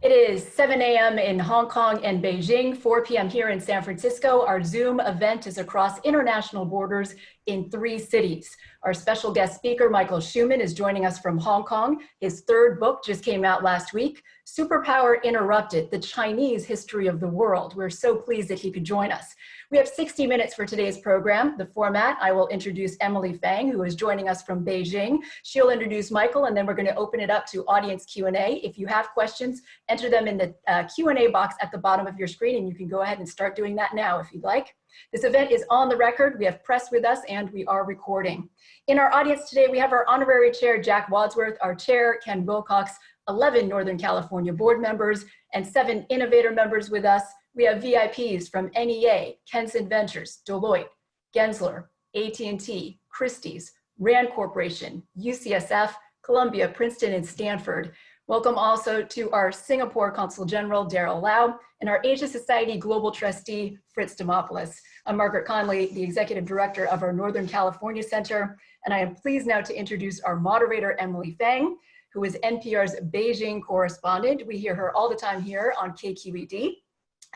It is 7 a.m. in Hong Kong and Beijing, 4 p.m. here in San Francisco. Our Zoom event is across international borders in 3 cities. Our special guest speaker, Michael Schuman, is joining us from Hong Kong. His 3rd book just came out last week, Superpower Interrupted, The Chinese History of the World. We're so pleased that he could join us. We have 60 minutes for today's program. The format, I will introduce Emily Feng, who is joining us from Beijing. She'll introduce Michael, and then we're going to open it up to audience Q&A. If you have questions, enter them in the Q&A box at the bottom of your screen, and you can go ahead and start doing that now if you'd like. This event is on the record. We have press with us, and we are recording. In our audience today, we have our honorary chair, Jack Wadsworth, our chair, Ken Wilcox, 11 Northern California board members, and 7 innovator members with us. We have VIPs from NEA, Kenson Ventures, Deloitte, Gensler, AT&T, Christie's, Rand Corporation, UCSF, Columbia, Princeton, and Stanford. Welcome also to our Singapore Consul General, Daryl Lau, and our Asia Society Global Trustee, Fritz Demopoulos. I'm Margaret Conley, the Executive Director of our Northern California Center, and I am pleased now to introduce our moderator, Emily Feng, who is NPR's Beijing correspondent. We hear her all the time here on KQED.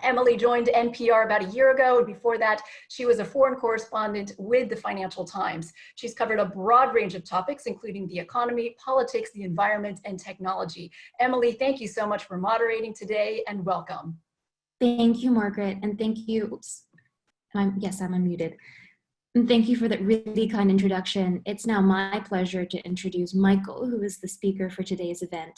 Emily joined NPR about a year ago, and before that, she was a foreign correspondent with the Financial Times. She's covered a broad range of topics, including the economy, politics, the environment, and technology. Emily, thank you so much for moderating today, and welcome. Thank you, Margaret, and thank you. Yes, I'm unmuted. And thank you for that really kind introduction. It's now my pleasure to introduce Michael, who is the speaker for today's event.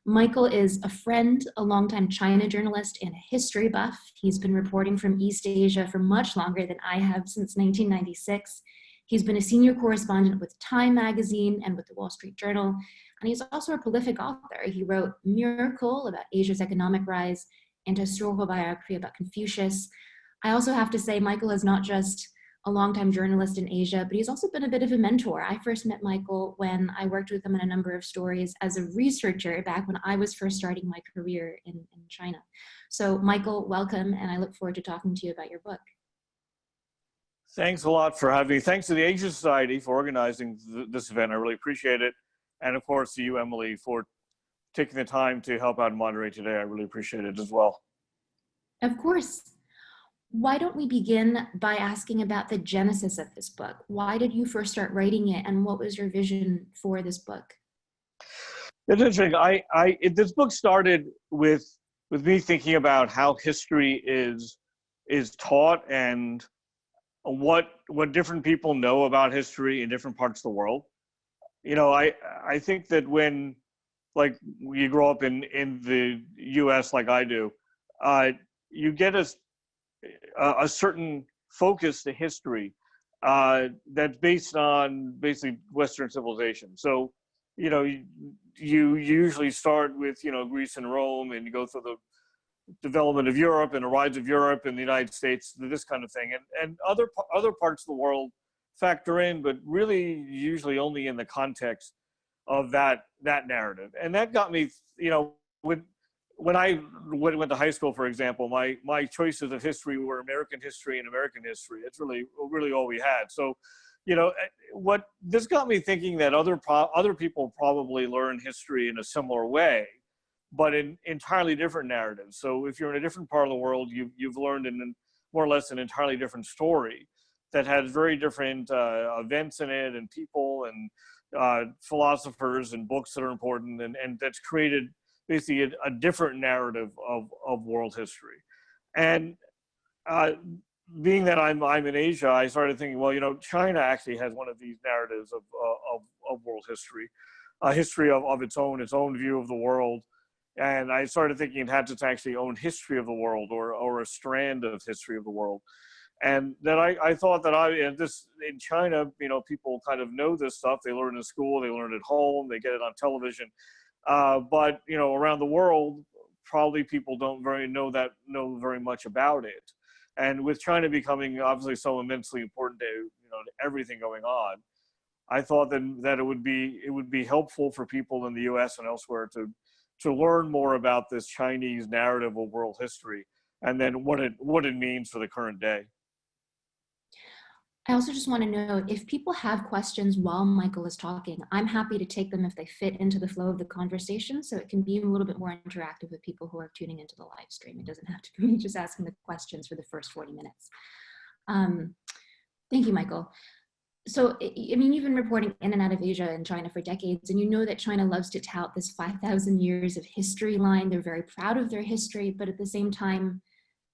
Michael is a friend, a longtime China journalist, and a history buff. He's been reporting from East Asia for much longer than I have, since 1996. He's been a senior correspondent with Time magazine and with the Wall Street Journal, and he's also a prolific author. He wrote Miracle about Asia's economic rise and a historical biography about Confucius. I also have to say, Michael is not just a longtime journalist in Asia, but he's also been a bit of a mentor. I first met Michael when I worked with him on a number of stories as a researcher back when I was first starting my career in China. So Michael, welcome, and I look forward to talking to you about your book. Thanks a lot for having me. Thanks to the Asia Society for organizing this event. I really appreciate it. And of course to you, Emily, for taking the time to help out and moderate today. I really appreciate it as well. Of course. Why don't we begin by asking about the genesis of this book? Why did you first start writing it, and what was your vision for this book? It's interesting. This book started with me thinking about how history is taught and what different people know about history in different parts of the world. You know, I think that when, like, you grow up in the U.S. like I do, you get a certain focus to history that's based on basically Western civilization. So, you know, you usually start with, you know, Greece and Rome, and you go through the development of Europe and the rise of Europe and the United States, this kind of thing. And other parts of the world factor in, but really usually only in the context of that narrative. And that got me, you know, when I went to high school, for example, my choices of history were American history and American history. It's really all we had. So, you know, what this got me thinking that other people probably learn history in a similar way, but in entirely different narratives. So if you're in a different part of the world, you've learned in more or less an entirely different story that has very different events in it, and people and philosophers and books that are important, and that's created basically a different narrative of world history. And being that I'm in Asia, I started thinking, well, you know, China actually has one of these narratives of world history, a history of its own view of the world. And I started thinking it had its actually own history of the world, or a strand of history of the world. And then I thought that in China, you know, people kind of know this stuff. They learn in school, they learn at home, they get it on television. But, you know, around the world, probably people don't know very much about it. And with China becoming obviously so immensely important to, you know, to everything going on, I thought that it would be helpful for people in the U.S. and elsewhere to learn more about this Chinese narrative of world history, and then what it means for the current day. I also just want to know if people have questions while Michael is talking, I'm happy to take them if they fit into the flow of the conversation, so it can be a little bit more interactive with people who are tuning into the live stream. It doesn't have to be me just asking the questions for the first 40 minutes. Thank you, Michael. So, I mean, you've been reporting in and out of Asia and China for decades, and you know that China loves to tout this 5,000 years of history line. They're very proud of their history, but at the same time,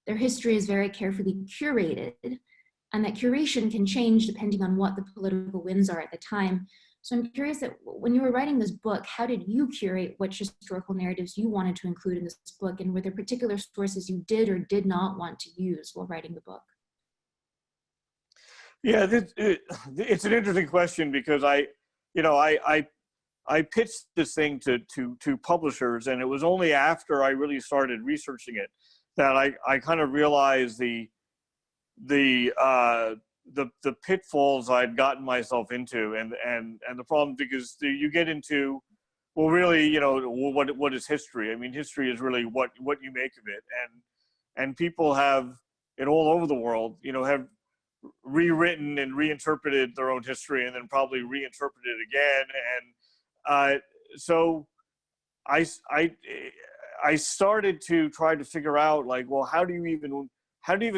their history is very carefully curated, and that curation can change depending on what the political winds are at the time. So I'm curious that when you were writing this book, how did you curate which historical narratives you wanted to include in this book, and were there particular sources you did or did not want to use while writing the book? Yeah, it's an interesting question because I pitched this thing to publishers, and it was only after I really started researching it that I kind of realized the pitfalls I'd gotten myself into, and the problem, because you get into, well, really, you know, what is history? I mean, history is really what you make of it, and people have it all over the world, you know, have rewritten and reinterpreted their own history, and then probably reinterpreted it again, and so I started to try to figure out, like, well, how do you even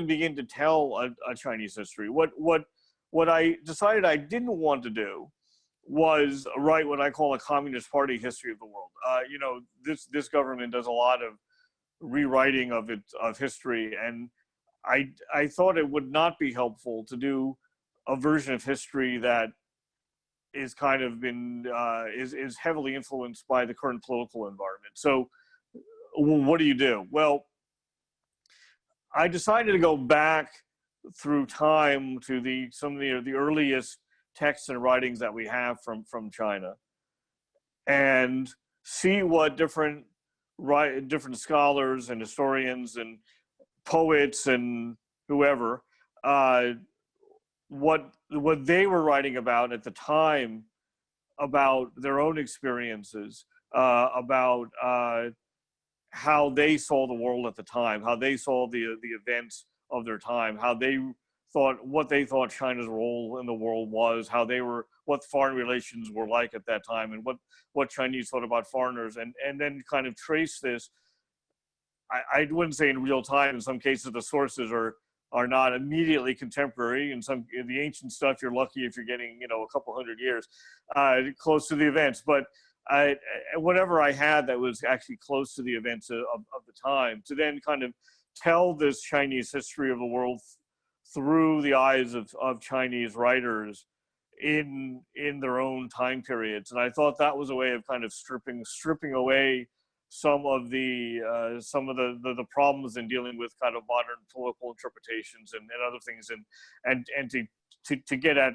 begin to tell a Chinese history? What I decided I didn't want to do was write what I call a Communist Party history of the world. You know, this government does a lot of rewriting of history, and I thought it would not be helpful to do a version of history that is kind of been is heavily influenced by the current political environment. So what do? Well, I decided to go back through time to some of the earliest texts and writings that we have from China, and see what different scholars and historians and poets and whoever, what they were writing about at the time, about their own experiences, about how they saw the world at the time, how they saw the events of their time, what they thought China's role in the world was, what foreign relations were like at that time, and what Chinese thought about foreigners, and then kind of trace this. I wouldn't say in real time. In some cases, the sources are not immediately contemporary. In the ancient stuff, you're lucky if you're getting, you know, a couple hundred years close to the events. But whatever I had that was actually close to the events of the time, to then kind of tell this Chinese history of the world through the eyes of Chinese writers in their own time periods. And I thought that was a way of kind of stripping away some of the problems in dealing with kind of modern political interpretations and other things, and to get at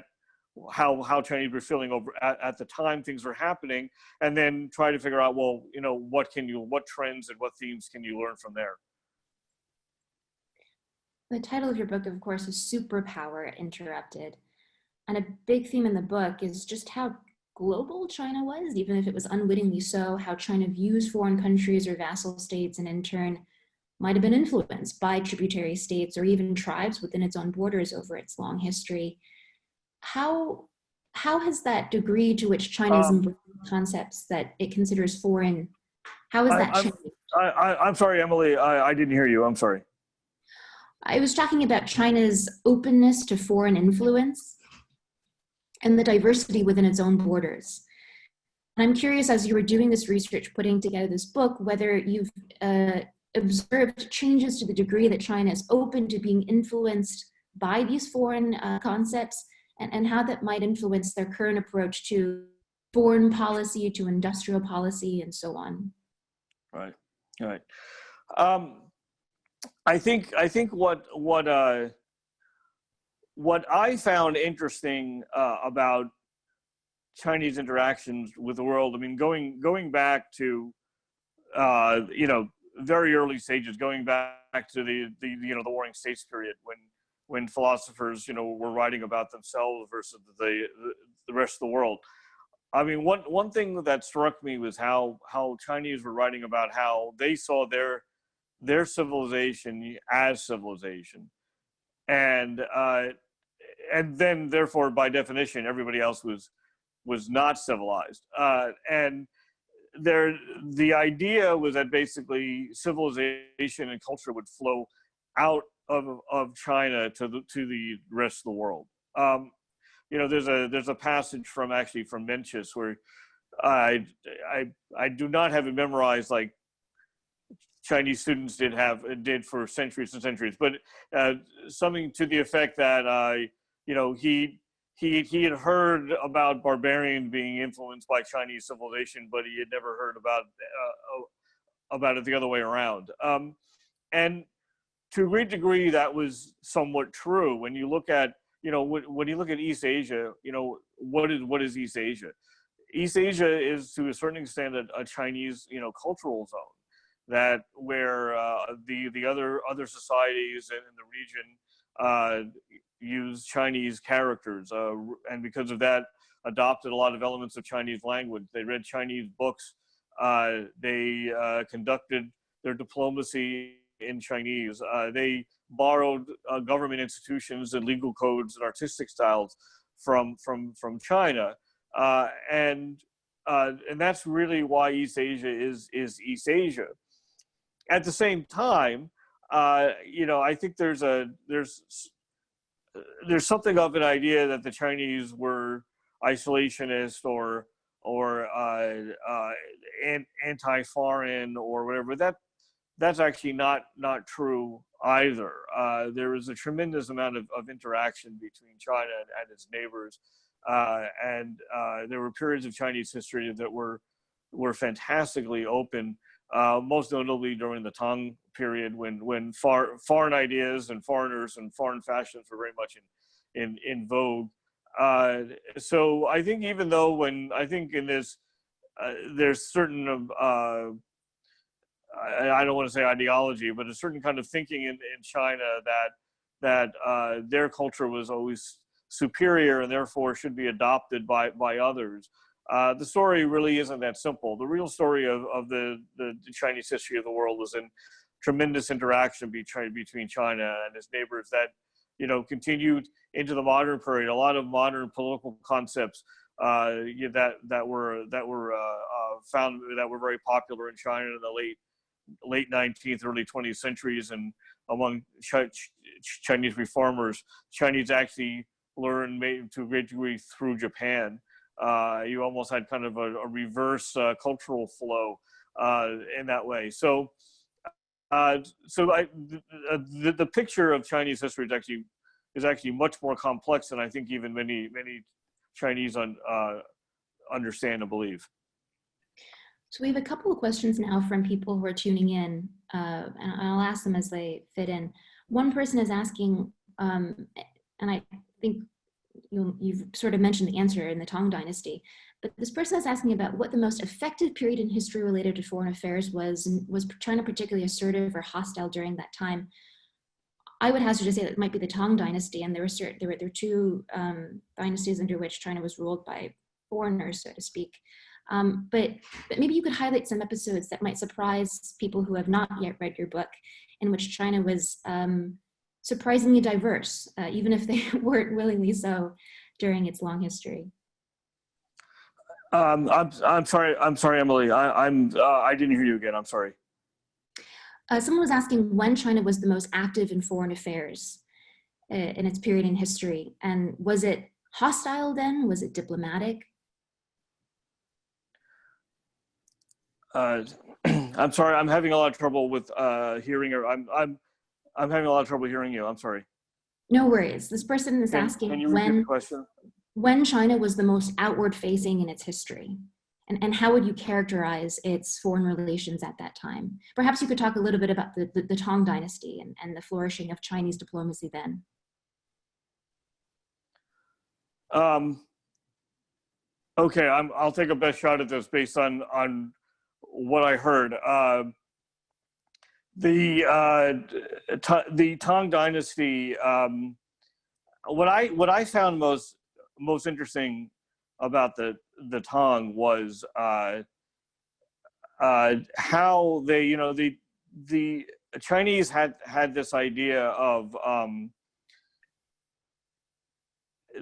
how Chinese were feeling over at the time things were happening, and then try to figure out, well, you know, what trends and what themes can you learn from there. The title of your book, of course, is Superpower Interrupted. And a big theme in the book is just how global China was, even if it was unwittingly so, how China views foreign countries or vassal states, and in turn might have been influenced by tributary states or even tribes within its own borders over its long history. How has that degree to which China is embracing concepts that it considers foreign, how has that changed? I'm sorry, Emily, I didn't hear you. I'm sorry. I was talking about China's openness to foreign influence and the diversity within its own borders. And I'm curious, as you were doing this research, putting together this book, whether you've observed changes to the degree that China is open to being influenced by these foreign concepts, and how that might influence their current approach to foreign policy, to industrial policy, and so on. Right. I think what I found interesting about Chinese interactions with the world, I mean, going back to you know, very early stages, going back to the Warring States period, when philosophers, you know, were writing about themselves versus the rest of the world. I mean, one thing that struck me was how Chinese were writing about how they saw their civilization as civilization, and and then therefore by definition everybody else was not civilized. And the idea was that basically civilization and culture would flow out of China to the rest of the world. You know, there's a passage from Mencius where I do not have it memorized like Chinese students did for centuries and centuries, but something to the effect that you know, he had heard about barbarians being influenced by Chinese civilization, but he had never heard about it the other way around. And to a great degree, that was somewhat true. When you look at, you know, when you look at East Asia, you know, what is East Asia? East Asia is to a certain extent a Chinese, you know, cultural zone that where the other societies in the region use Chinese characters, and because of that, adopted a lot of elements of Chinese language. They read Chinese books. They conducted their diplomacy in Chinese. They borrowed government institutions and legal codes and artistic styles from China, and that's really why East Asia is East Asia. At the same time, you know, I think there's something of an idea that the Chinese were isolationist or anti-foreign or whatever. That's actually not true either. There is a tremendous amount of interaction between China and its neighbors, and there were periods of Chinese history that were fantastically open. Most notably during the Tang period, when foreign ideas and foreigners and foreign fashions were very much in vogue. So I think even though I think in this, there's certain I don't want to say ideology, but a certain kind of thinking in China that their culture was always superior and therefore should be adopted by others. The story really isn't that simple. The real story of the Chinese history of the world was in tremendous interaction between China and its neighbors that, you know, continued into the modern period. A lot of modern political concepts that were found that were very popular in China in the late 19th, early 20th centuries, and among Chinese reformers, Chinese actually learned maybe to a great degree through Japan. You almost had kind of a reverse cultural flow in that way. So, the picture of Chinese history is actually much more complex than I think even many Chinese understand and believe. So we have a couple of questions now from people who are tuning in, and I'll ask them as they fit in. One person is asking, and I think you've sort of mentioned the answer in the Tang Dynasty, but this person is asking about what the most effective period in history related to foreign affairs was, and was China particularly assertive or hostile during that time? I would hazard to say that it might be the Tang Dynasty, and there were two dynasties under which China was ruled by foreigners, so to speak. But maybe you could highlight some episodes that might surprise people who have not yet read your book, in which China was surprisingly diverse, even if they weren't willingly so during its long history. I'm sorry, Emily. I didn't hear you again. I'm sorry. Someone was asking when China was the most active in foreign affairs in its period in history, and was it hostile then? Was it diplomatic? I'm sorry. I'm having a lot of trouble with hearing her. I'm having a lot of trouble hearing you. I'm sorry. No worries. This person is asking can you repeat the question? When China was the most outward facing in its history, and how would you characterize its foreign relations at that time? Perhaps you could talk a little bit about the Tang Dynasty and the flourishing of Chinese diplomacy then. Okay, I'll take a best shot at this based on what I heard. The Tang Dynasty. What I found most interesting about the Tang was how they, you know, the Chinese had this idea of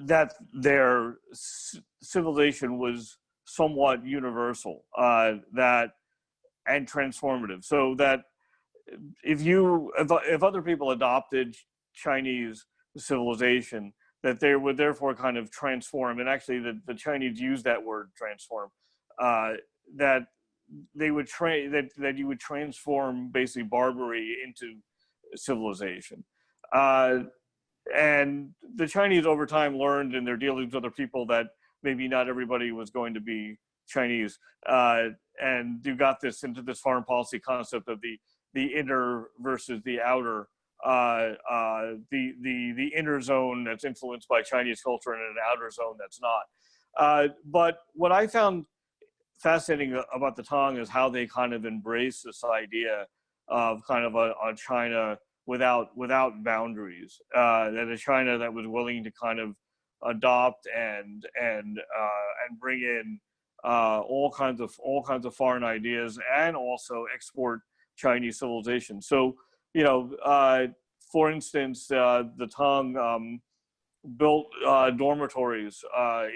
that their civilization was somewhat universal, that and transformative. So that if other people adopted Chinese civilization, that they would therefore kind of transform. And actually, the Chinese use that word transform. That they would that you would transform basically barbarity into civilization. And the Chinese over time learned in their dealings with other people that maybe not everybody was going to be Chinese. And you got this into this foreign policy concept of the inner versus the outer, the inner zone that's influenced by Chinese culture and an outer zone that's not. But what I found fascinating about the Tong is how they kind of embrace this idea of kind of a China without boundaries, that a China that was willing to kind of adopt and bring in all kinds of foreign ideas and also export Chinese civilization. So, for instance, the Tong built dormitories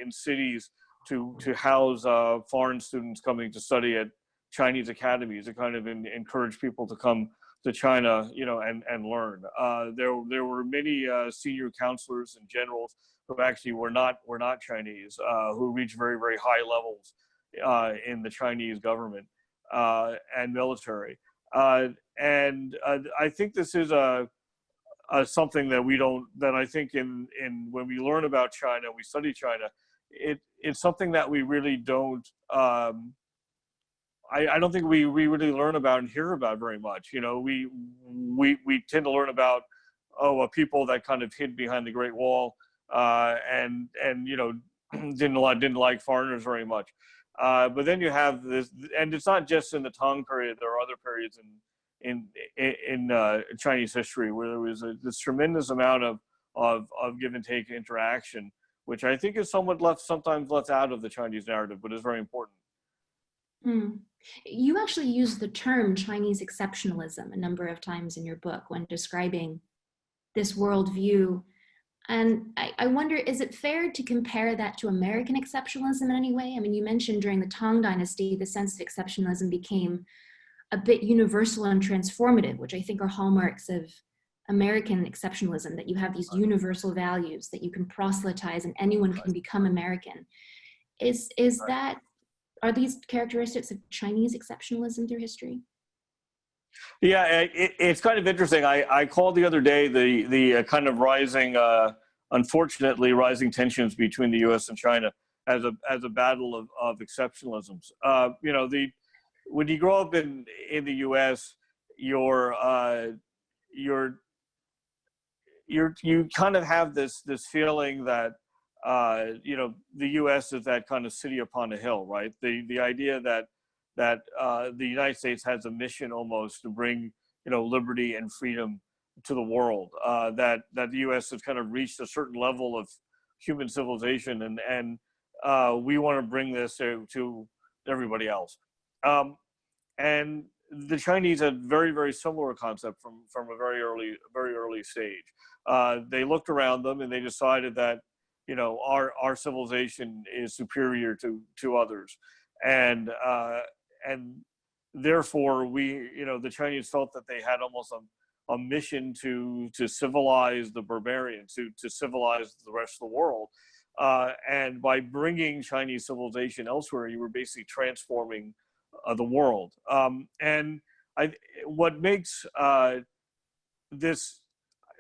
in cities to house foreign students coming to study at Chinese academies, to kind of encourage people to come to China, and learn. There were many senior counselors and generals who actually were not Chinese, who reached very, very high levels in the Chinese government and military. And I think this is something that I think in when we learn about China, we study China, it's something that we really don't. I don't think we really learn about and hear about very much. We tend to learn about a people that kind of hid behind the Great Wall and didn't like foreigners very much. But then you have this, and it's not just in the Tang period. There are other periods in Chinese history where there was this tremendous amount of give and take interaction, which I think is sometimes left out of the Chinese narrative, but is very important. Mm. You actually use the term Chinese exceptionalism a number of times in your book when describing this worldview. And I wonder, is it fair to compare that to American exceptionalism in any way? I mean, you mentioned during the Tang Dynasty, the sense of exceptionalism became a bit universal and transformative, which I think are hallmarks of American exceptionalism, that you have these universal values that you can proselytize and anyone can become American. Are these characteristics of Chinese exceptionalism through history? Yeah, it's kind of interesting. I called the other day the kind of unfortunately rising tensions between the U.S. and China as a battle of exceptionalisms. When you grow up in the U.S., you kind of have this feeling that the U.S. is that kind of city upon a hill, right? The idea that the United States has a mission almost to bring liberty and freedom to the world. That the U.S. has kind of reached a certain level of human civilization, and we want to bring this to everybody else. And the Chinese had very, very similar concept from a very early stage. They looked around them and they decided that our civilization is superior to others, and therefore the Chinese felt that they had almost a mission to civilize the barbarians, to civilize the rest of the world, and by bringing Chinese civilization elsewhere, you were basically transforming the world. And what makes this,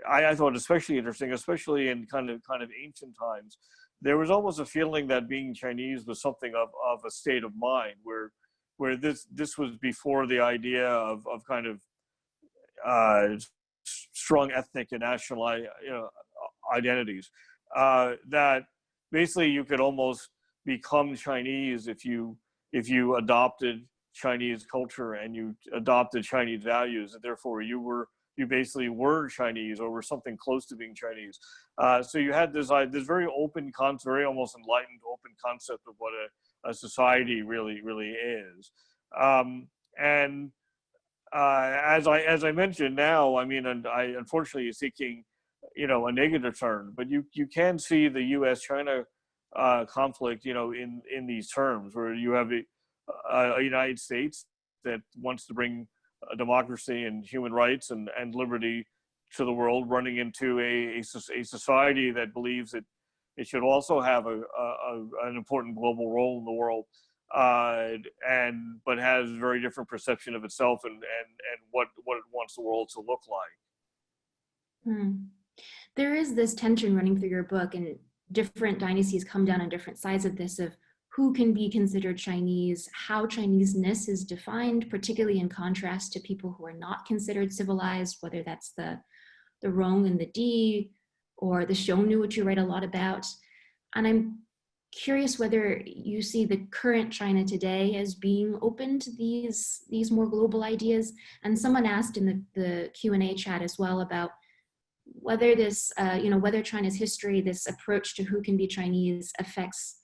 I thought, especially interesting, especially in kind of ancient times, there was almost a feeling that being Chinese was something of a state of mind, where this was before the idea of kind of strong ethnic and national identities. That basically you could almost become Chinese if you adopted Chinese culture and you adopted Chinese values, and therefore you basically were Chinese or were something close to being Chinese. So you had this very open concept, very almost enlightened open concept of what a society really is. And as I mentioned now, I mean, and I unfortunately is seeking a negative turn. But you can see the U.S.-China conflict, in these terms, where you have a United States that wants to bring democracy and human rights and liberty to the world, running into a society that believes that it should also have an important global role in the world, but has a very different perception of itself and what it wants the world to look like. There is this tension running through your book, and different dynasties come down on different sides of this, of who can be considered Chinese, how Chineseness is defined, particularly in contrast to people who are not considered civilized, whether that's the Rong and the Di, or the Xiongnu, which you write a lot about. And I'm curious whether you see the current China today as being open to these more global ideas. And someone asked in the Q&A chat as well about whether this, whether China's history, this approach to who can be Chinese, affects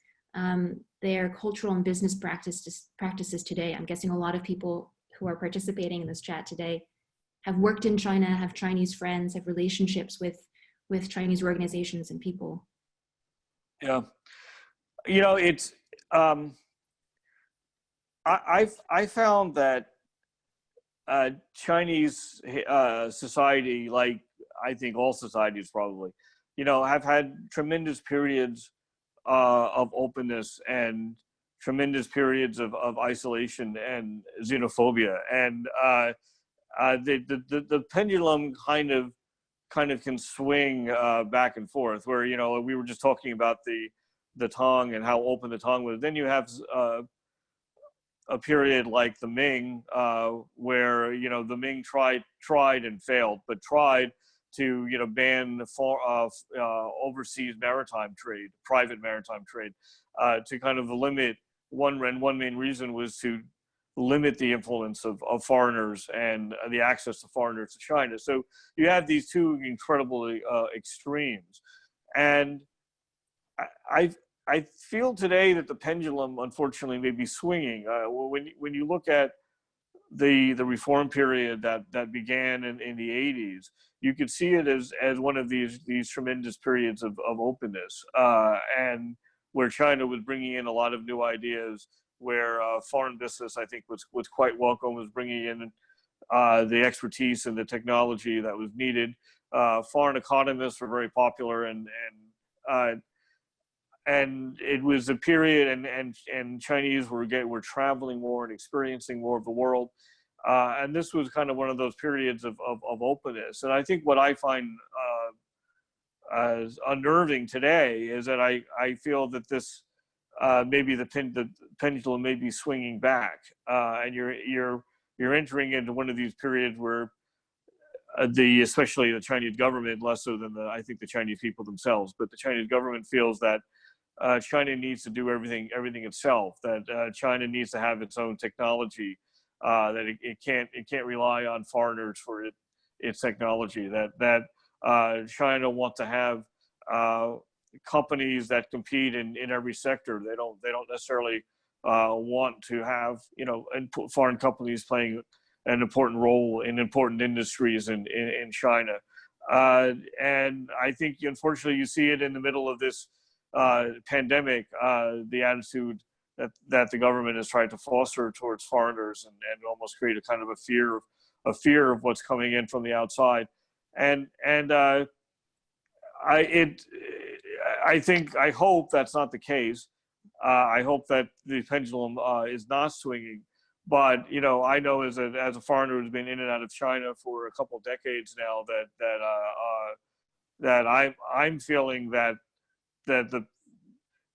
their cultural and business practices today. I'm guessing a lot of people who are participating in this chat today have worked in China, have Chinese friends, have relationships with Chinese organizations and people. Yeah, it's I found that Chinese society, like I think all societies probably, have had tremendous periods of openness and tremendous periods of isolation and xenophobia, and the pendulum kind of can swing back and forth. Where we were just talking about the Tong and how open the Tong was. Then you have a period like the Ming, where the Ming tried and failed, but tried to ban overseas maritime trade, private maritime trade, to kind of limit one main reason was to limit the influence of foreigners and the access to foreigners to China. So you have these two incredibly extremes, and I feel today that the pendulum, unfortunately, may be swinging. When you look at the reform period that began in the 80s, you could see it as one of these tremendous periods of openness, and where China was bringing in a lot of new ideas, where foreign business, I think, was quite welcome, was bringing in the expertise and the technology that was needed. Foreign economists were very popular, and it was a period, and Chinese were traveling more and experiencing more of the world, and this was kind of one of those periods of openness. And I think what I find as unnerving today is that I feel that this maybe the pendulum may be swinging back, and you're entering into one of these periods where especially the Chinese government, less so than I think the Chinese people themselves, but the Chinese government feels that China needs to do everything itself. That China needs to have its own technology. That it can't rely on foreigners for its technology. That China wants to have companies that compete in every sector. They don't necessarily want to have foreign companies playing an important role in important industries in China. And I think, unfortunately, you see it in the middle of this pandemic, the attitude that the government has tried to foster towards foreigners, and almost create a kind of a fear of what's coming in from the outside. And I hope that's not the case. I hope that the pendulum is not swinging. But I know as a foreigner who's been in and out of China for a couple of decades now, that I'm feeling that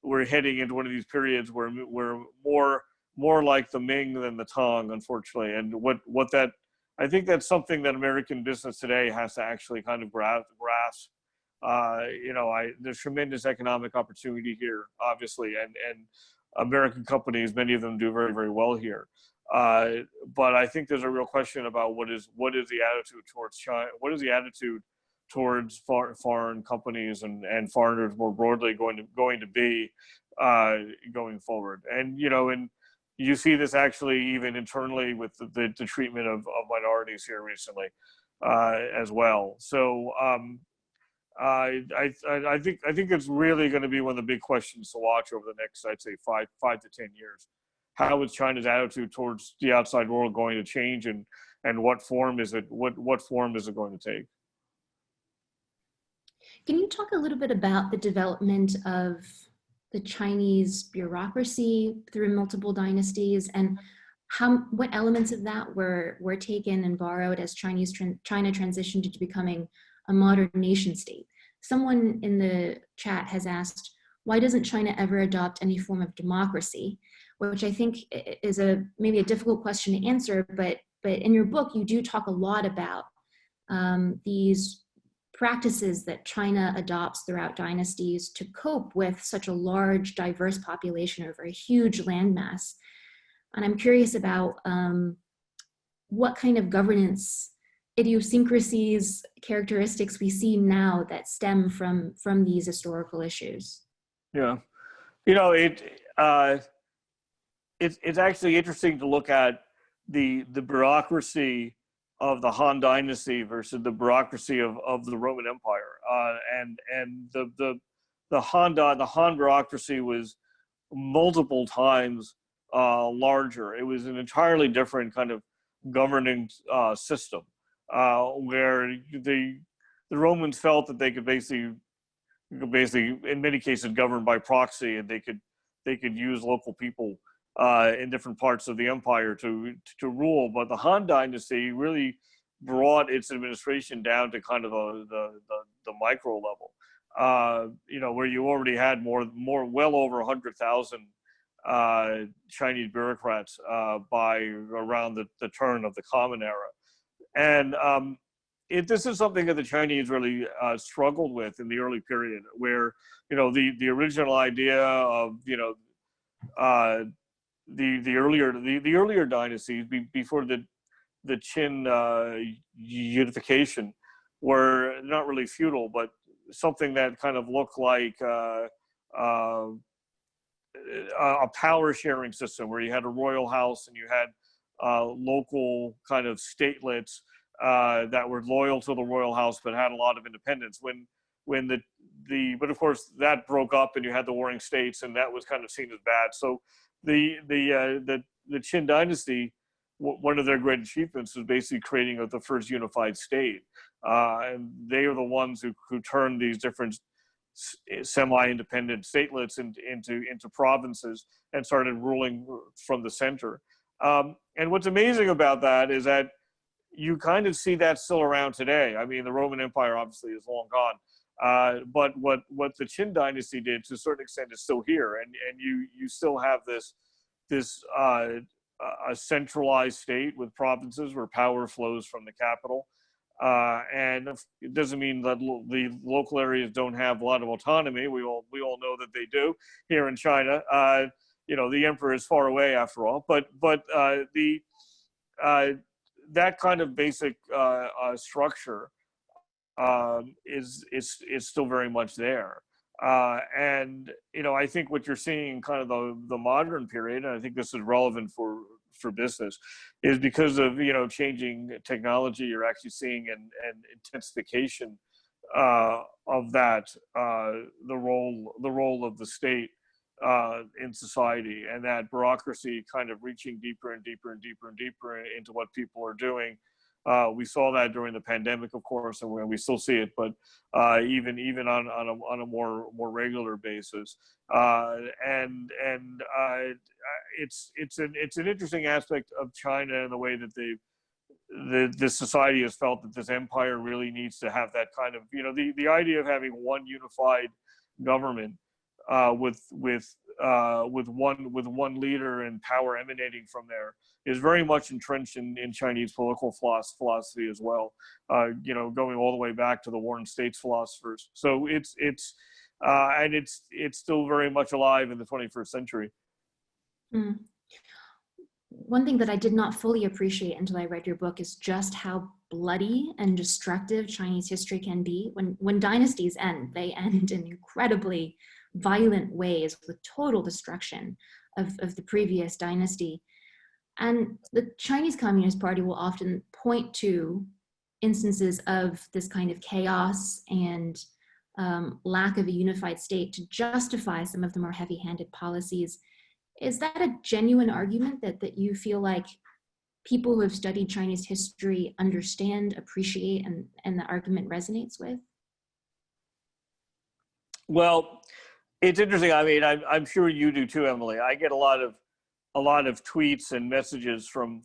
we're heading into one of these periods where we're more like the Ming than the Tong, unfortunately. And what that, I think that's something that American business today has to actually kind of grasp. There's tremendous economic opportunity here, obviously, and American companies, many of them do very, very well here. But I think there's a real question about what is the attitude towards China? What is the attitude towards foreign companies and foreigners more broadly going to be going forward? And and you see this actually even internally with the treatment of minorities here recently as well. So I think it's really going to be one of the big questions to watch over the next, I'd say, five to 10 years. How is China's attitude towards the outside world going to change, and what form is it going to take? Can you talk a little bit about the development of the Chinese bureaucracy through multiple dynasties, and what elements of that were taken and borrowed as China transitioned into becoming a modern nation state? Someone in the chat has asked, why doesn't China ever adopt any form of democracy? Which I think is maybe a difficult question to answer, but in your book, you do talk a lot about these practices that China adopts throughout dynasties to cope with such a large, diverse population over a huge landmass. And I'm curious about what kind of governance idiosyncrasies, characteristics we see now that stem from these historical issues. Yeah, it's actually interesting to look at the bureaucracy of the Han Dynasty versus the bureaucracy of the Roman Empire, and the Han bureaucracy was multiple times larger. It was an entirely different kind of governing system, where the Romans felt that they could basically in many cases govern by proxy, and they could use local people in different parts of the empire to rule. But the Han Dynasty really brought its administration down to kind of the micro level, where you already had well over 100,000 Chinese bureaucrats by around the turn of the Common Era. And this is something that the Chinese really struggled with in the early period, where the original idea of the earlier dynasties before the Qin unification were not really feudal, but something that kind of looked like a power sharing system, where you had a royal house and you had local kind of statelets that were loyal to the royal house but had a lot of independence. But of course that broke up and you had the warring states, and that was kind of seen as bad. So the Qin dynasty, one of their great achievements was basically creating the first unified state, and they are the ones who turned these different semi-independent statelets into provinces and started ruling from the center. And what's amazing about that is that you kind of see that still around today. I mean, the Roman Empire obviously is long gone, but what the Qin dynasty did to a certain extent is still here, and you still have this a centralized state with provinces where power flows from the capital. And it doesn't mean that the local areas don't have a lot of autonomy. We all know that they do here in China. The emperor is far away after all, but that kind of basic structure is still very much there. And I think what you're seeing in kind of the modern period, and I think this is relevant for business, is because of changing technology. You're actually seeing an intensification of that, the role of the state in society, and that bureaucracy kind of reaching deeper and deeper and deeper and deeper into what people are doing. We saw that during the pandemic, of course, and we still see it, but even on a more regular basis. It's an interesting aspect of China in the way that the society has felt that this empire really needs to have that kind of the idea of having one unified government with one leader and power emanating from there is very much entrenched in Chinese political philosophy as well, going all the way back to the Warring States philosophers. So it's still very much alive in the 21st century. Mm. One thing that I did not fully appreciate until I read your book is just how bloody and destructive Chinese history can be. When dynasties end, they end in incredibly violent ways with total destruction of the previous dynasty. And the Chinese Communist Party will often point to instances of this kind of chaos and lack of a unified state to justify some of the more heavy-handed policies. Is that a genuine argument that you feel like people who have studied Chinese history understand, appreciate, and the argument resonates with? Well, it's interesting. I mean, I'm sure you do too, Emily. I get a lot of tweets and messages from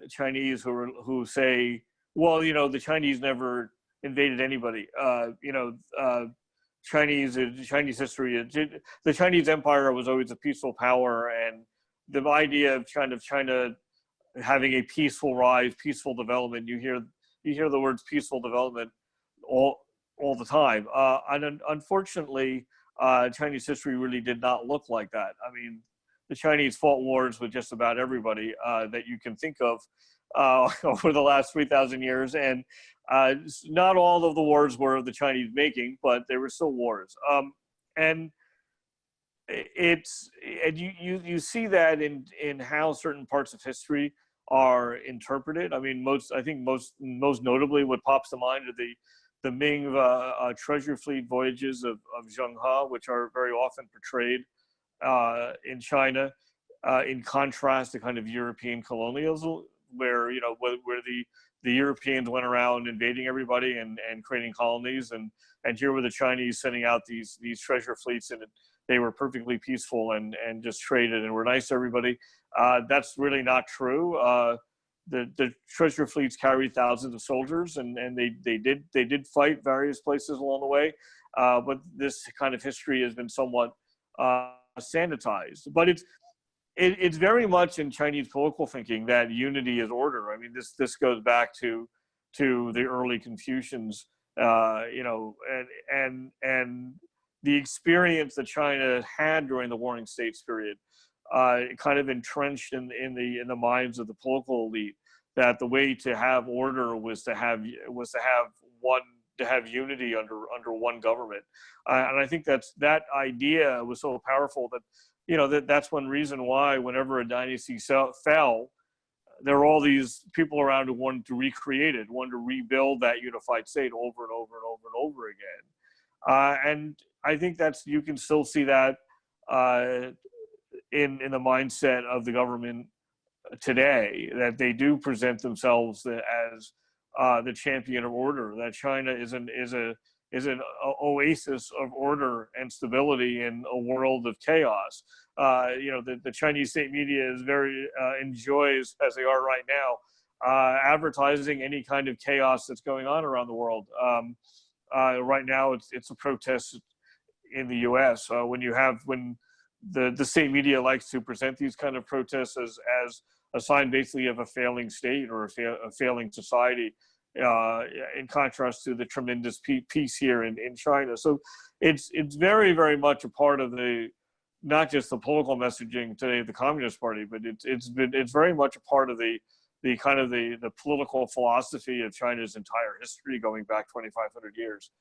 Chinese who say, well, you know, the Chinese never invaded anybody. Chinese history, the Chinese Empire was always a peaceful power, and the idea of China having a peaceful rise, peaceful development. You hear the words peaceful development all the time. And unfortunately, Chinese history really did not look like that. I mean, the Chinese fought wars with just about everybody that you can think of over the last 3,000 years, and not all of the wars were of the Chinese making, but there were still wars. And you see that in how certain parts of history are interpreted. I mean, most notably, what pops to mind are the Ming treasure fleet voyages of Zheng He, which are very often portrayed in China, in contrast to kind of European colonialism, where the Europeans went around invading everybody and creating colonies, and here were the Chinese sending out these treasure fleets, and they were perfectly peaceful and just traded and were nice to everybody. That's really not true. The treasure fleets carried thousands of soldiers, and they did fight various places along the way, but this kind of history has been somewhat sanitized. But it's very much in Chinese political thinking that unity is order. I mean, this goes back to the early Confucians, and the experience that China had during the Warring States period, kind of entrenched in the minds of the political elite, that the way to have order was to have unity under one government, and I think that idea was so powerful that that's one reason why whenever a dynasty fell, there were all these people around who wanted to recreate it, wanted to rebuild that unified state over and over and over and over again. And I think you can still see that in the mindset of the government today, that they do present themselves as the champion of order, that China is an oasis of order and stability in a world of chaos. The Chinese state media is enjoys, as they are right now, advertising any kind of chaos that's going on around the world. Right now, it's a protest in the U.S. When the state media likes to present these kind of protests as a sign basically of a failing state or a failing society, in contrast to the tremendous peace here in China. So it's very, very much a part of not just the political messaging today of the Communist Party, but it's very much a part of the political philosophy of China's entire history going back 2,500 years.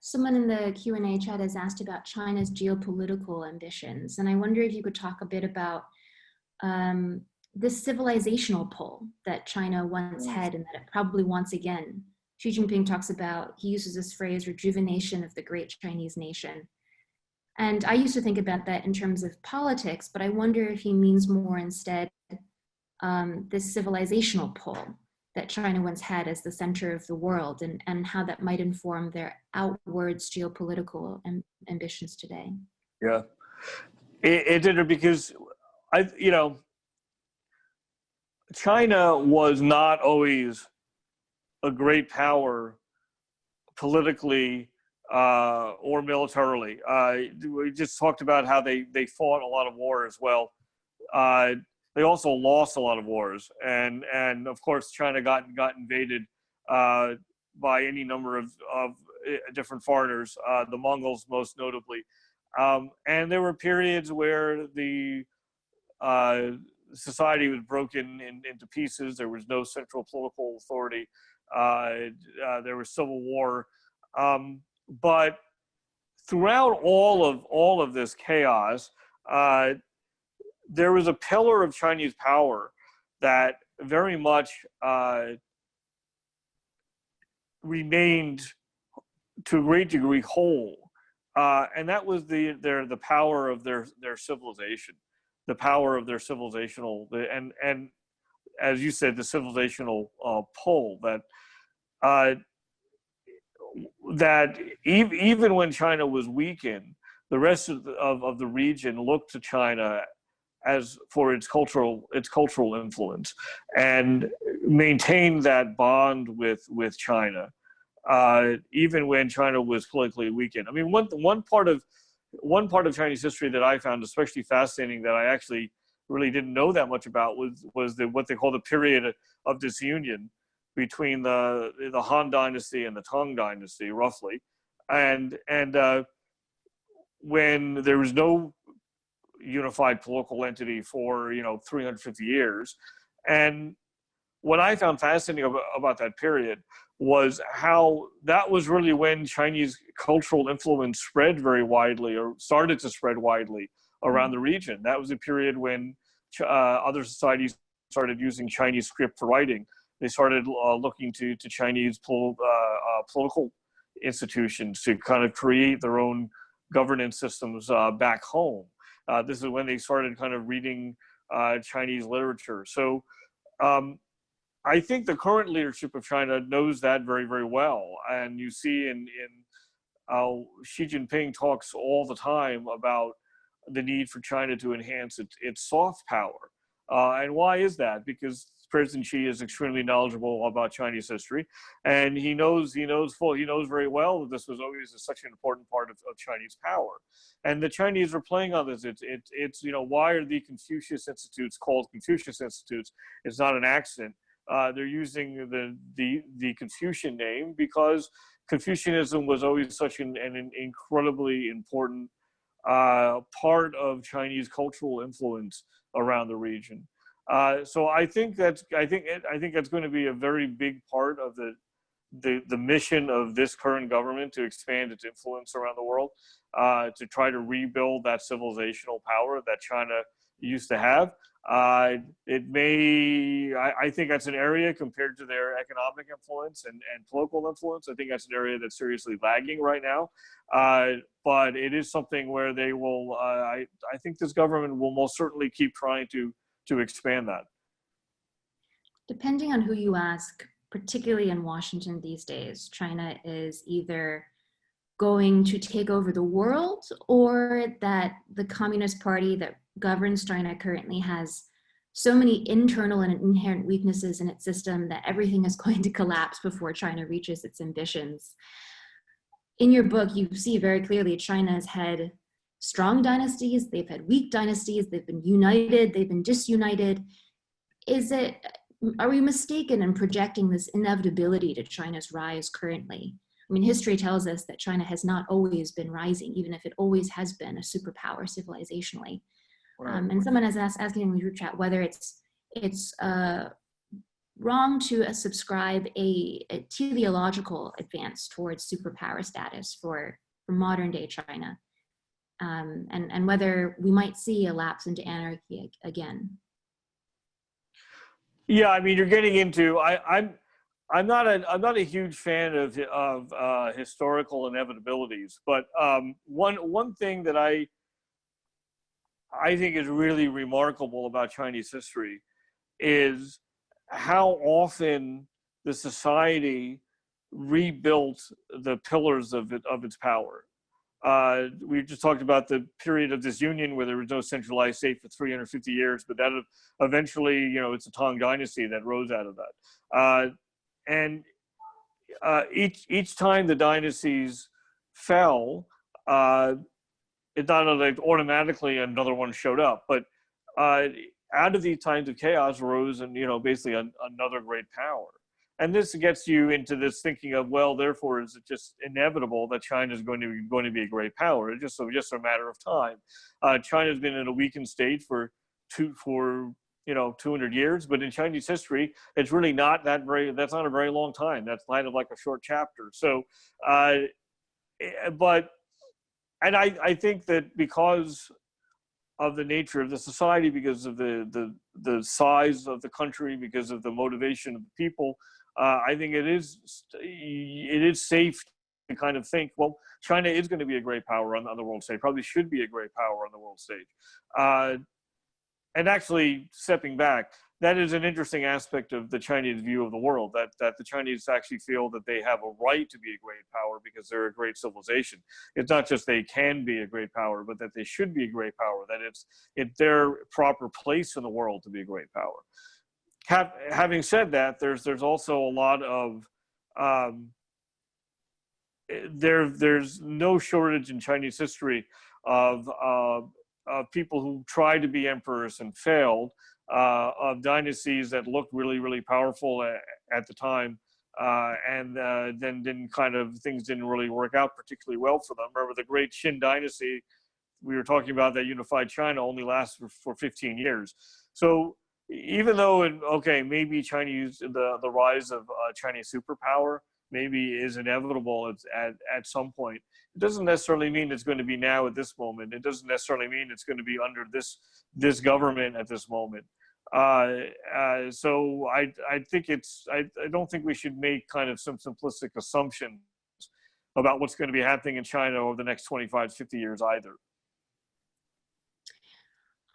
Someone in the Q&A chat has asked about China's geopolitical ambitions, and I wonder if you could talk a bit about this civilizational pull that China once had and that it probably wants again. Xi Jinping talks about, he uses this phrase, rejuvenation of the great Chinese nation. And I used to think about that in terms of politics, but I wonder if he means more instead this civilizational pull that China once had as the center of the world, and how that might inform their outwards geopolitical ambitions today. Yeah, it did, because China was not always a great power politically or militarily. We just talked about how they fought a lot of wars. Well, they also lost a lot of wars, and of course China got invaded by any number of different foreigners, the Mongols most notably, and there were periods where the society was broken into pieces. There was no central political authority. There was civil war, but throughout all of this chaos, there was a pillar of Chinese power that very much remained to a great degree whole, and that was the power of their civilization, the power of their civilizational, and as you said, the civilizational pull that even when China was weakened, the rest of the region looked to China as for its cultural influence, and maintained that bond with China, even when China was politically weakened. I mean, one part of Chinese history that I found especially fascinating, that I actually really didn't know that much about, was what they call the period of disunion between the Han Dynasty and the Tang Dynasty, roughly, and when there was no unified political entity for 350 years. And what I found fascinating about that period was how that was really when Chinese cultural influence spread very widely, or started to spread widely around the region. That was a period when other societies started using Chinese script for writing. They started looking to Chinese political institutions to kind of create their own governance systems back home. This is when they started kind of reading Chinese literature. So I think the current leadership of China knows that very, very well. And you see in Xi Jinping talks all the time about the need for China to enhance its soft power. And why is that? Because President Xi is extremely knowledgeable about Chinese history, and he knows very well that this was always such an important part of Chinese power. And the Chinese are playing on this. It's why are the Confucius Institutes called Confucius Institutes? It's not an accident. They're using the Confucian name because Confucianism was always such an incredibly important part of Chinese cultural influence around the region. So I think that's going to be a very big part of the mission of this current government, to expand its influence around the world, to try to rebuild that civilizational power that China used to have. I think that's an area, compared to their economic influence and political influence, I think that's an area that's seriously lagging right now. But it is something where they will, I think this government will most certainly keep trying to expand that. Depending on who you ask, particularly in Washington these days, China is either going to take over the world, or that the Communist Party that governs China currently has so many internal and inherent weaknesses in its system that everything is going to collapse before China reaches its ambitions. In your book, you see very clearly China has had strong dynasties, they've had weak dynasties, they've been united, they've been disunited. Are we mistaken in projecting this inevitability to China's rise currently? I mean, history tells us that China has not always been rising, even if it always has been a superpower civilizationally. Right. And someone is asking in the group chat whether it's wrong to subscribe a teleological advance towards superpower status for modern day China, and whether we might see a lapse into anarchy again. Yeah, I mean, you're getting into. I'm not a huge fan of historical inevitabilities, but one thing that I think is really remarkable about Chinese history is how often the society rebuilt the pillars of its power. We just talked about the period of disunion where there was no centralized state for 350 years, but that eventually, it's the Tang Dynasty that rose out of that. And each time the dynasties fell, it's not like automatically another one showed up, but out of these times of chaos rose, and basically another great power. And this gets you into this thinking of, well, therefore, is it just inevitable that China is going to be a great power? It's just a matter of time. China's been in a weakened state for 200 years, but in Chinese history, it's really not that's not a very long time. That's kind of like a short chapter. So, I think that because of the nature of the society, because of the size of the country, because of the motivation of the people, I think it is safe to kind of think, well, China is going to be a great power on the world stage, probably should be a great power on the world stage. And actually, stepping back, that is an interesting aspect of the Chinese view of the world, that the Chinese actually feel that they have a right to be a great power because they're a great civilization. It's not just they can be a great power, but that they should be a great power, that it's their proper place in the world to be a great power. Having said that, there's also a lot of there's no shortage in Chinese history of people who tried to be emperors and failed, of dynasties that looked really, really powerful at the time, and then things didn't really work out particularly well for them. Remember the great Qin dynasty we were talking about that unified China only lasted for 15 years. So even though, maybe the rise of Chinese superpower maybe is inevitable at some point, it doesn't necessarily mean it's going to be now at this moment. It doesn't necessarily mean it's going to be under this government at this moment. So I don't think we should make kind of some simplistic assumptions about what's going to be happening in China over the next 25, 50 years either.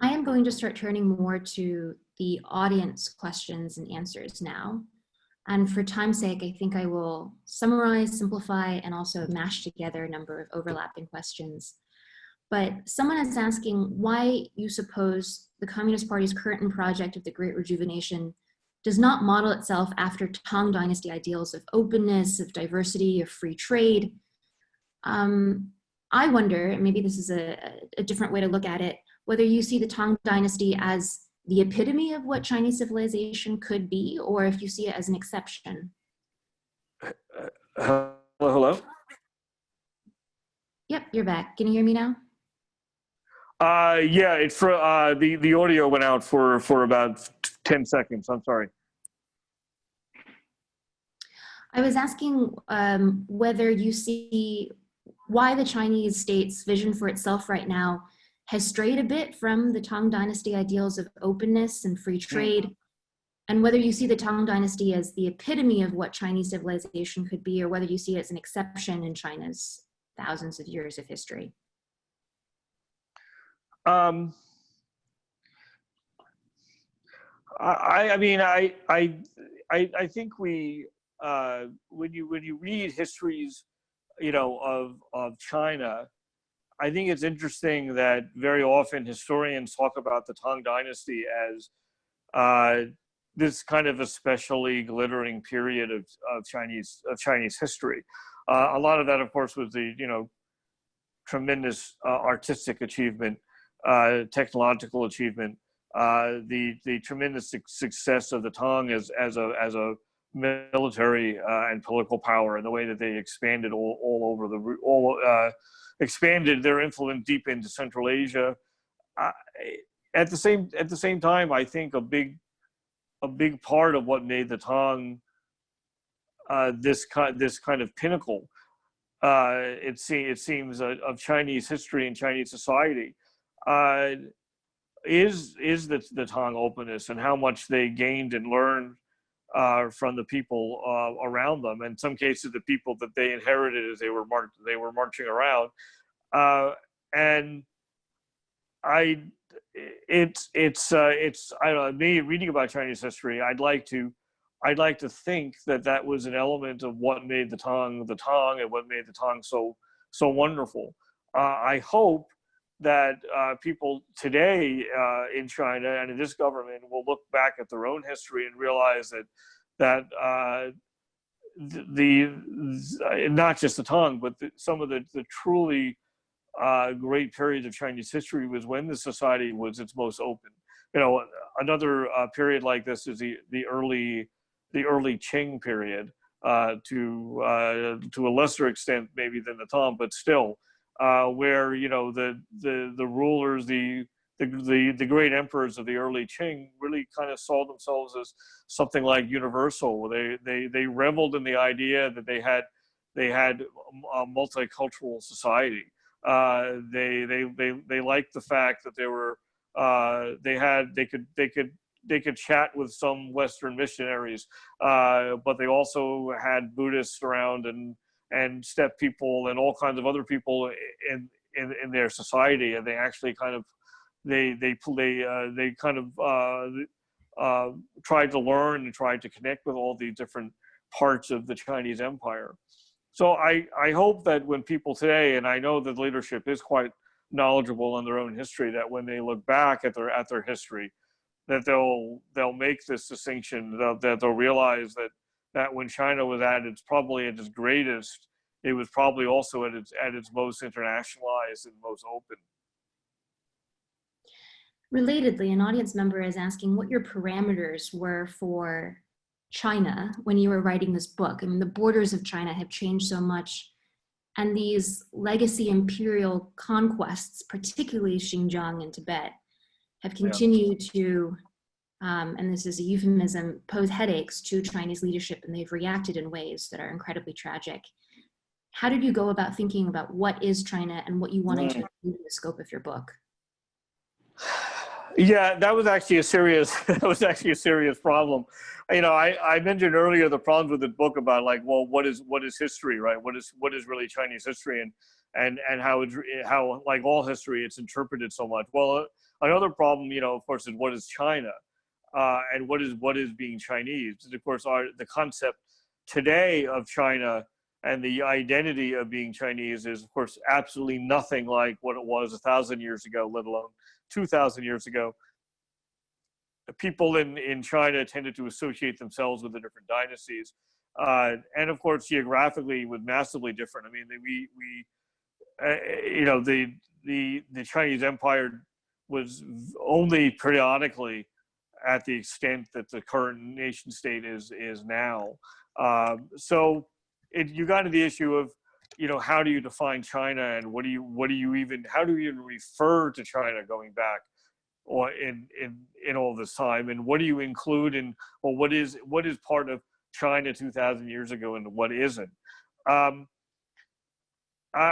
I am going to start turning more to the audience questions and answers now. And for time's sake, I think I will summarize, simplify, and also mash together a number of overlapping questions. But someone is asking why you suppose the Communist Party's current project of the Great Rejuvenation does not model itself after Tang Dynasty ideals of openness, of diversity, of free trade. I wonder, and maybe this is a different way to look at it, whether you see the Tang Dynasty as the epitome of what Chinese civilization could be, or if you see it as an exception. Hello? Yep, you're back. Can you hear me now? Yeah, it's for the audio went out for about 10 seconds. I'm sorry. I was asking whether you see why the Chinese state's vision for itself right now has strayed a bit from the Tang Dynasty ideals of openness and free trade, and whether you see the Tang Dynasty as the epitome of what Chinese civilization could be, or whether you see it as an exception in China's thousands of years of history. I think when you read histories, of China, I think it's interesting that very often historians talk about the Tang Dynasty as this kind of especially glittering period of Chinese history. A lot of that, of course, was the tremendous artistic achievement, technological achievement, the tremendous success of the Tang as a military and political power, and the way that they expanded expanded their influence deep into Central Asia. At the same time, I think a big part of what made the Tang this kind of pinnacle, it seems, of Chinese history and Chinese society, is the Tang openness and how much they gained and learned from the people around them. In some cases, the people that they inherited as they were marching around, and it's I don't know, me reading about Chinese history, I'd like to think that was an element of what made the Tang, and what made the Tang so wonderful. I hope that people today in China and in this government will look back at their own history and realize that not just the Tang, but some of the truly great periods of Chinese history was when the society was its most open. Another period like this is the early Qing period, to a lesser extent maybe than the Tang, but still, where the rulers, the great emperors of the early Qing really kind of saw themselves as something like universal. They reveled in the idea that they had a multicultural society. They liked the fact that they chat with some Western missionaries, but they also had Buddhists around and steppe people and all kinds of other people in their society, and they actually kind of they kind of tried to learn and tried to connect with all these different parts of the Chinese empire. So I hope that when people today, and I know that leadership is quite knowledgeable in their own history, that when they look back at their history, that they'll make this distinction, that they'll realize that when China was probably at its greatest, it was probably also at its most internationalized and most open. Relatedly, an audience member is asking what your parameters were for China when you were writing this book. I mean, the borders of China have changed so much, and these legacy imperial conquests, particularly Xinjiang and Tibet, have continued to, and this is a euphemism, pose headaches to Chinese leadership, and they've reacted in ways that are incredibly tragic. How did you go about thinking about what is China and what you wanted to include in the scope of your book? Yeah, that was actually a serious problem. You know, I mentioned earlier the problems with the book about, like, well, what is history, right? What is really Chinese history, and how like all history, it's interpreted so much. Well, another problem, you know, of course, is what is China, and what is being Chinese. And of course, the concept today of China and the identity of being Chinese is, of course, absolutely nothing like what it was 1,000 years ago, let alone 2,000 years ago. People in China tended to associate themselves with the different dynasties, and of course, geographically, was massively different. I mean, you know, the Chinese Empire was only periodically at the extent that the current nation state is now. So you got to the issue of, you know, how do you define China, and how do you even refer to China going back or in all this time, and what do you include in, or what is part of China 2,000 years ago and what isn't? I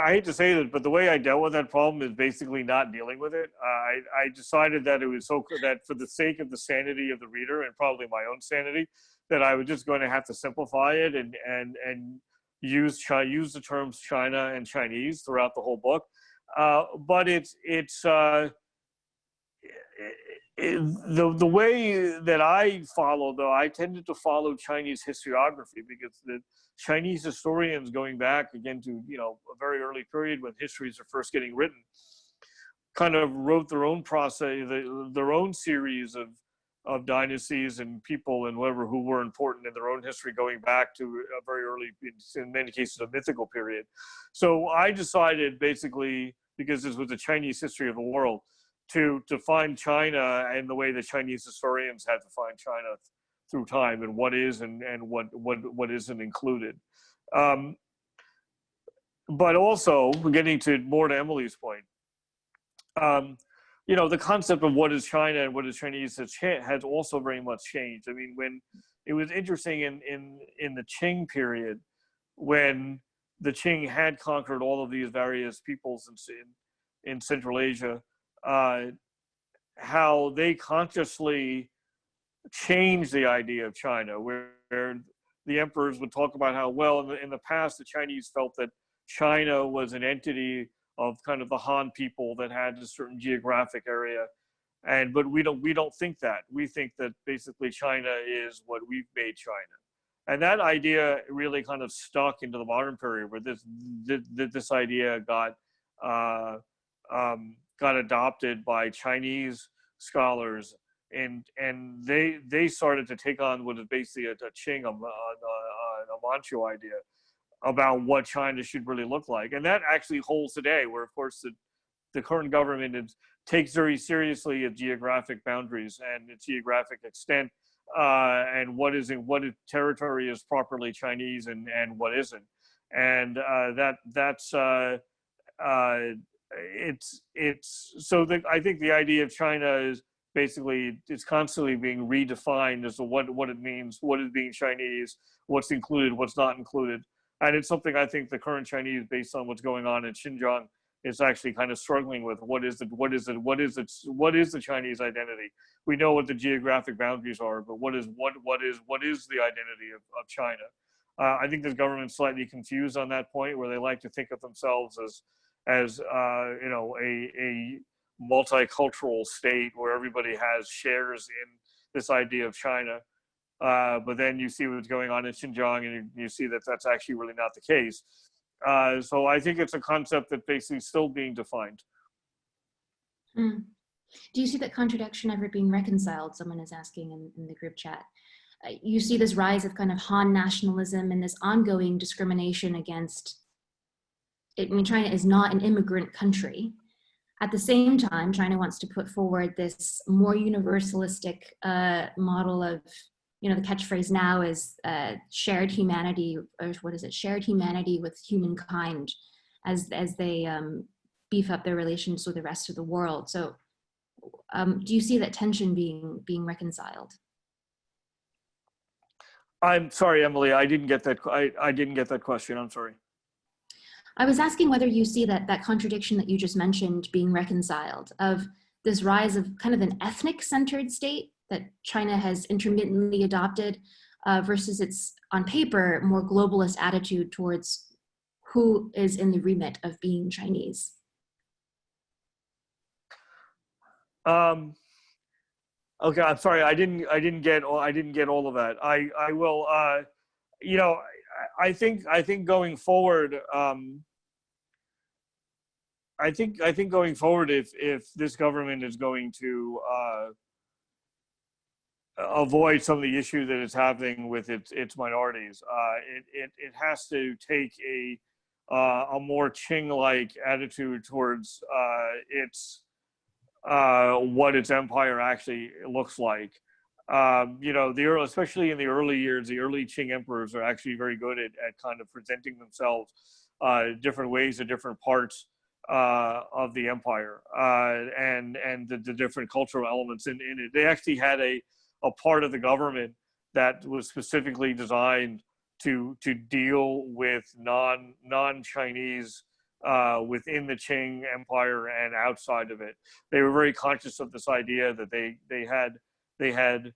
hate to say this, but the way I dealt with that problem is basically not dealing with it. I decided that it was that for the sake of the sanity of the reader and probably my own sanity, that I was just going to have to simplify it and use the terms China and Chinese throughout the whole book. But the way that I follow, though, I tended to follow Chinese historiography, because the Chinese historians, going back again to, you know, a very early period when histories are first getting written, kind of wrote their own process, their own series of dynasties and people and whatever who were important in their own history, going back to a very early, in many cases, a mythical period. So I decided, basically, because this was a Chinese history of the world, to find China and the way the Chinese historians had to find China through time, and what is and what isn't included. But also, getting more to Emily's point, you know, the concept of what is China and what is Chinese has also very much changed. I mean, when it was interesting in the Qing period, when the Qing had conquered all of these various peoples in Central Asia, how they consciously changed the idea of China, where the emperors would talk about how, well, in the past, the Chinese felt that China was an entity of kind of the Han people that had a certain geographic area, but we don't think that. We think that basically China is what we've made China, and that idea really kind of stuck into the modern period, where this idea got adopted by Chinese scholars, and they started to take on what is basically a Qing, a Manchu idea about what China should really look like. And that actually holds today, where, of course, the current government takes very seriously its geographic boundaries and its geographic extent, and what territory is properly Chinese and what isn't. And I think the idea of China is basically, it's constantly being redefined as to what it means, what is being Chinese, what's included, what's not included. And it's something I think the current Chinese, based on what's going on in Xinjiang, is actually kind of struggling with what is the Chinese identity. We know what the geographic boundaries are, but what is the identity of China? I think this government's slightly confused on that point, where they like to think of themselves as a multicultural state where everybody has shares in this idea of China. But then you see what's going on in Xinjiang, and you see that that's actually really not the case. So I think it's a concept that basically is still being defined. Mm. Do you see that contradiction ever being reconciled? Someone is asking in the group chat. You see this rise of kind of Han nationalism and this ongoing discrimination against it. I mean, China is not an immigrant country. At the same time, China wants to put forward this more universalistic model of, the catchphrase now is shared humanity, or what is it? Shared humanity with humankind, as they beef up their relations with the rest of the world. So, do you see that tension being reconciled? I'm sorry, Emily. I didn't get that. I didn't get that question. I'm sorry. I was asking whether you see that contradiction that you just mentioned being reconciled, of this rise of kind of an ethnic-centered state that China has intermittently adopted versus its, on paper, more globalist attitude towards who is in the remit of being Chinese. Okay, I'm sorry. I didn't get all of that. I will. I think going forward. I think going forward, if this government is going to avoid some of the issues that it's having with its minorities, it has to take a more Qing-like attitude towards what its empire actually looks like. Especially in the early years, the early Qing emperors are actually very good at kind of presenting themselves different ways to different parts of the empire and the different cultural elements in it. They actually had a part of the government that was specifically designed to deal with non-Chinese within the Qing Empire and outside of it. They were very conscious of this idea that they had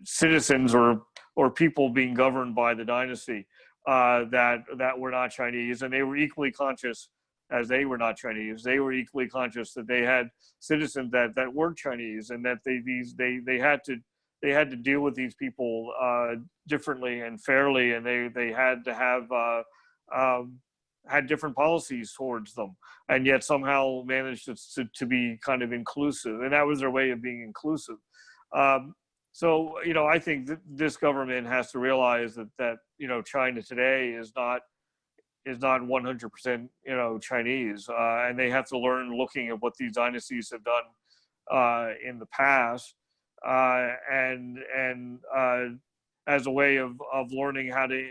citizens or people being governed by the dynasty that were not Chinese, and they were equally conscious, as they were not Chinese, they were equally conscious that they had citizens that were Chinese, and that they had to deal with these people differently and fairly, and they had to have had different policies towards them, and yet somehow managed to be kind of inclusive, and that was their way of being inclusive. So I think this government has to realize that China today is not 100% Chinese, and they have to learn, looking at what these dynasties have done in the past, and as a way of learning how to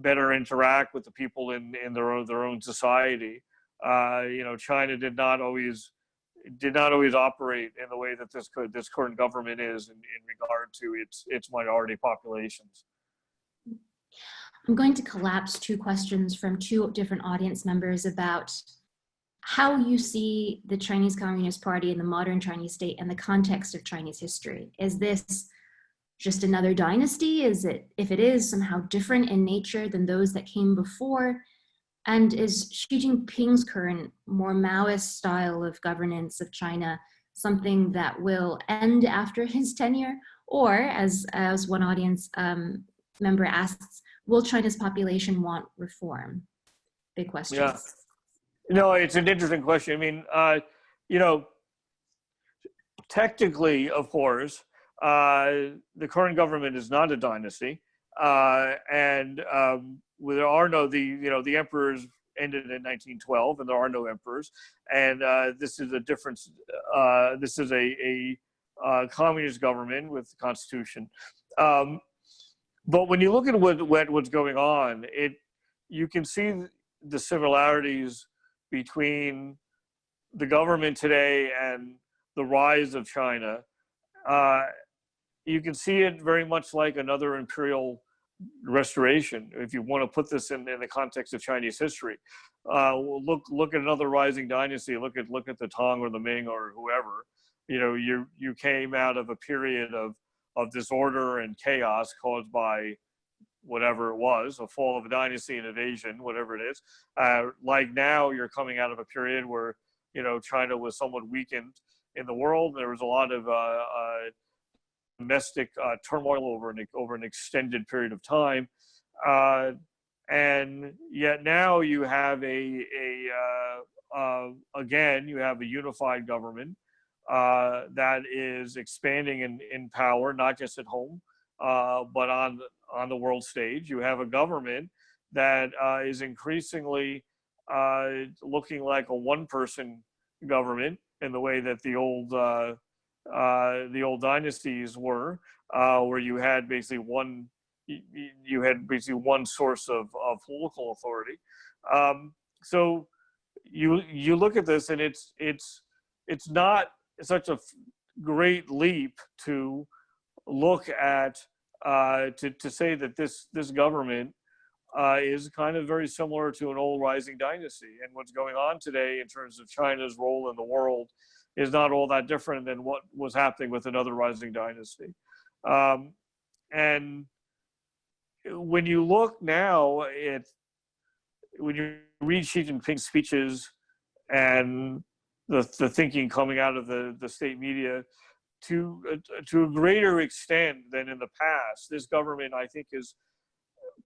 better interact with the people in their own society. China did not always operate in the way that this current government is in regard to its minority populations. I'm going to collapse two questions from two different audience members about how you see the Chinese Communist Party and the modern Chinese state in the context of Chinese history. Is this just another dynasty? Is it, if it is, somehow different in nature than those that came before? And is Xi Jinping's current, more Maoist style of governance of China something that will end after his tenure? Or, as one audience member asks, will China's population want reform? Big question. Yeah. No, it's an interesting question. I mean, technically, of course, the current government is not a dynasty, and there are no the emperors ended in 1912, and there are no emperors, and this is a difference. This is a communist government with the constitution. But when you look at what's going on, you can see the similarities between the government today and the rise of China. You can see it very much like another imperial restoration, if you want to put this in the context of Chinese history. Look at another rising dynasty. Look at the Tong or the Ming or whoever. You know, you came out of a period of disorder and chaos caused by whatever it was, a fall of a dynasty, an invasion, whatever it is. Like now, you're coming out of a period where, you know, China was somewhat weakened in the world. There was a lot of domestic turmoil over an extended period of time, and yet now you have again, you have a unified government that is expanding in power, not just at home, but on the world stage. You have a government that is increasingly looking like a one-person government in the way that the old dynasties were, where you had basically one source of political authority. So you look at this, and it's not such a great leap to look at to say that this government is kind of very similar to an old rising dynasty, and what's going on today in terms of China's role in the world is not all that different than what was happening with another rising dynasty. And when you look now when you read Xi Jinping's speeches and the thinking coming out of the state media, to a greater extent than in the past, this government, I think, is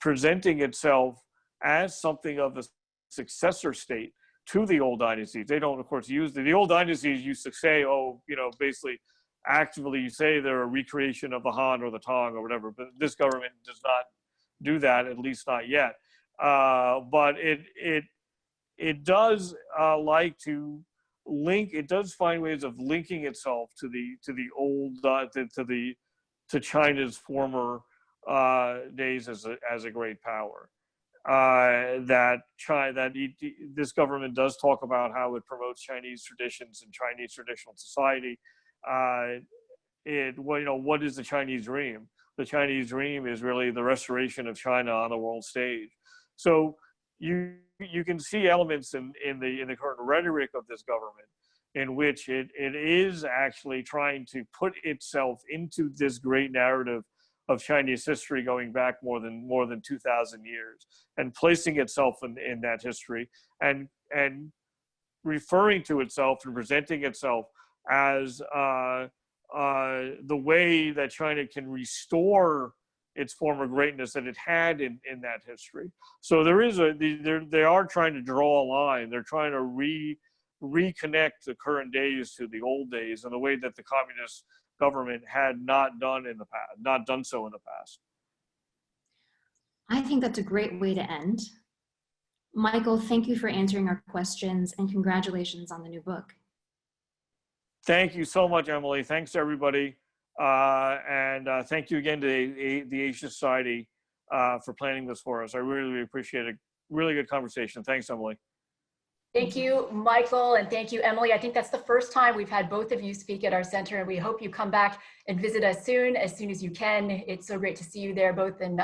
presenting itself as something of a successor state to the old dynasties. They don't, of course, use the old dynasties used to say, oh, you know, basically actively say they're a recreation of the Han or the Tong or whatever, but this government does not do that, at least not yet. But it does like to link. It does find ways of linking itself to the old to China's former days as a great power. This government does talk about how it promotes Chinese traditions and Chinese traditional society. What is the Chinese dream? The Chinese dream is really the restoration of China on the world stage. So you can see elements in the current rhetoric of this government in which it is actually trying to put itself into this great narrative of Chinese history going back more than 2,000 years, and placing itself in that history, and referring to itself and presenting itself as the way that China can restore its former greatness that it had in that history. So they are trying to draw a line. They're trying to reconnect the current days to the old days in the way that the communist government had not done so in the past. I think that's a great way to end. Michael, thank you for answering our questions, and congratulations on the new book. Thank you so much, Emily. Thanks, everybody. And thank you again to the Asia Society for planning this for us. I really appreciate it. Really good conversation. Thanks, Emily. Thank you, Michael, and thank you, Emily. I think that's the first time we've had both of you speak at our center, and we hope you come back and visit us as soon as you can. It's so great to see you there, both in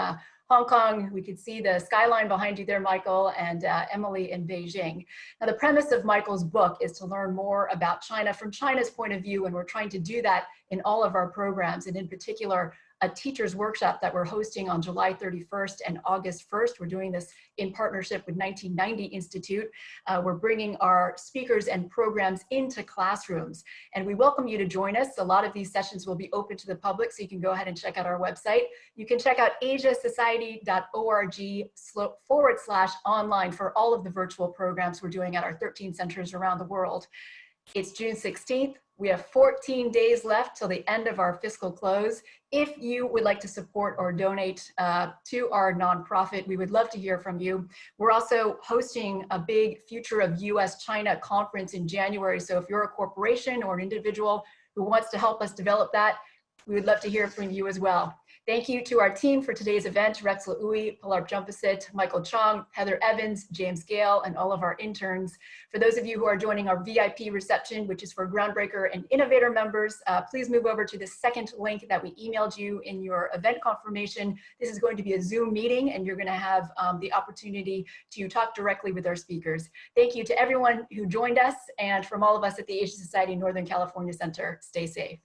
Hong Kong. We could see the skyline behind you there, Michael, and Emily in Beijing. Now, the premise of Michael's book is to learn more about China from China's point of view, and we're trying to do that in all of our programs, and in particular, a teacher's workshop that we're hosting on July 31st and August 1st. We're doing this in partnership with 1990 Institute. We're bringing our speakers and programs into classrooms, and we welcome you to join us. A lot of these sessions will be open to the public, so you can go ahead and check out our website. You can check out asiasociety.org/online for all of the virtual programs we're doing at our 13 centers around the world. It's June 16th. We have 14 days left till the end of our fiscal close. If you would like to support or donate to our nonprofit, we would love to hear from you. We're also hosting a big Future of US-China conference in January. So if you're a corporation or an individual who wants to help us develop that, we would love to hear from you as well. Thank you to our team for today's event, Rexla Uy, Pilar Jumpasit, Michael Chong, Heather Evans, James Gale, and all of our interns. For those of you who are joining our VIP reception, which is for Groundbreaker and Innovator members, please move over to the second link that we emailed you in your event confirmation. This is going to be a Zoom meeting, and you're going to have the opportunity to talk directly with our speakers. Thank you to everyone who joined us, and from all of us at the Asian Society Northern California Center, stay safe.